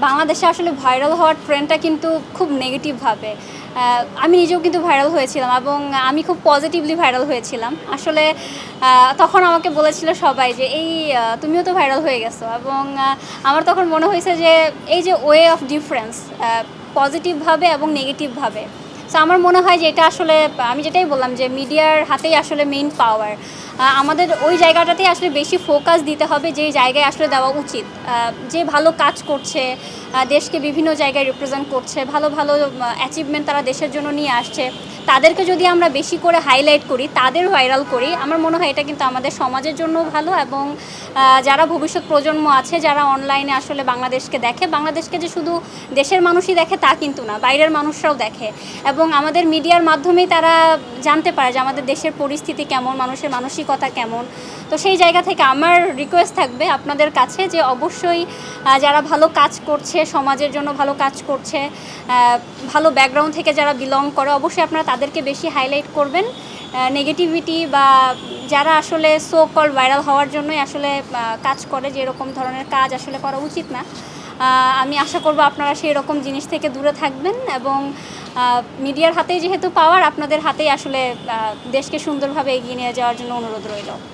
বাংলাদেশে আসলে ভাইরাল হওয়ার ট্রেন্ডটা কিন্তু খুব নেগেটিভভাবে। আমি নিজেও কিন্তু ভাইরাল হয়েছিলাম এবং আমি খুব পজিটিভলি ভাইরাল হয়েছিলাম। আসলে তখন আমাকে বলেছিল সবাই যে, তুমিও তো ভাইরাল হয়ে গেছো" এবং আমার তখন মনে হয়েছে যে এই যে ওয়ে অফ ডিফারেন্স পজিটিভভাবে এবং নেগেটিভভাবে। সো আমার মনে হয় যে এটা আসলে আমি যেটাই বললাম যে মিডিয়ার হাতেই আসলে মেইন পাওয়ার। আমাদের ওই জায়গাটাতেই আসলে বেশি ফোকাস দিতে হবে যেই জায়গায় আসলে দেওয়া উচিত। যে ভালো কাজ করছে, দেশকে বিভিন্ন জায়গায় রিপ্রেজেন্ট করছে, ভালো ভালো অ্যাচিভমেন্ট তারা দেশের জন্য নিয়ে আসছে, তাদেরকে যদি আমরা বেশি করে হাইলাইট করি, তাদের ভাইরাল করি, আমার মনে হয় এটা কিন্তু আমাদের সমাজের জন্য ভালো এবং যারা ভবিষ্যৎ প্রজন্ম আছে, যারা অনলাইনে আসলে বাংলাদেশকে দেখে, বাংলাদেশকে যে শুধু দেশের মানুষই দেখে তা কিন্তু না, বাইরের মানুষরাও দেখে এবং আমাদের মিডিয়ার মাধ্যমেই তারা জানতে পারে যে আমাদের দেশের পরিস্থিতি কেমন, মানুষের মানসিকতা কেমন। তো সেই জায়গা থেকে আমার রিকোয়েস্ট থাকবে আপনাদের কাছে যে অবশ্যই যারা ভালো কাজ করছে, সমাজের জন্য ভালো কাজ করছে, ভালো ব্যাকগ্রাউন্ড থেকে যারা বিলং করে, অবশ্যই আপনারা তাদেরকে বেশি হাইলাইট করবেন। নেগেটিভিটি বা যারা আসলে সো কল ভাইরাল হওয়ার জন্যই আসলে কাজ করে, যে এরকম ধরনের কাজ আসলে করা উচিত না। আমি আশা করব আপনারা সেই রকম জিনিস থেকে দূরে থাকবেন এবং মিডিয়ার হাতেই যেহেতু পাওয়ার, আপনাদের হাতেই আসলে দেশকে সুন্দরভাবে এগিয়ে নিয়ে যাওয়ার জন্য অনুরোধ রইল।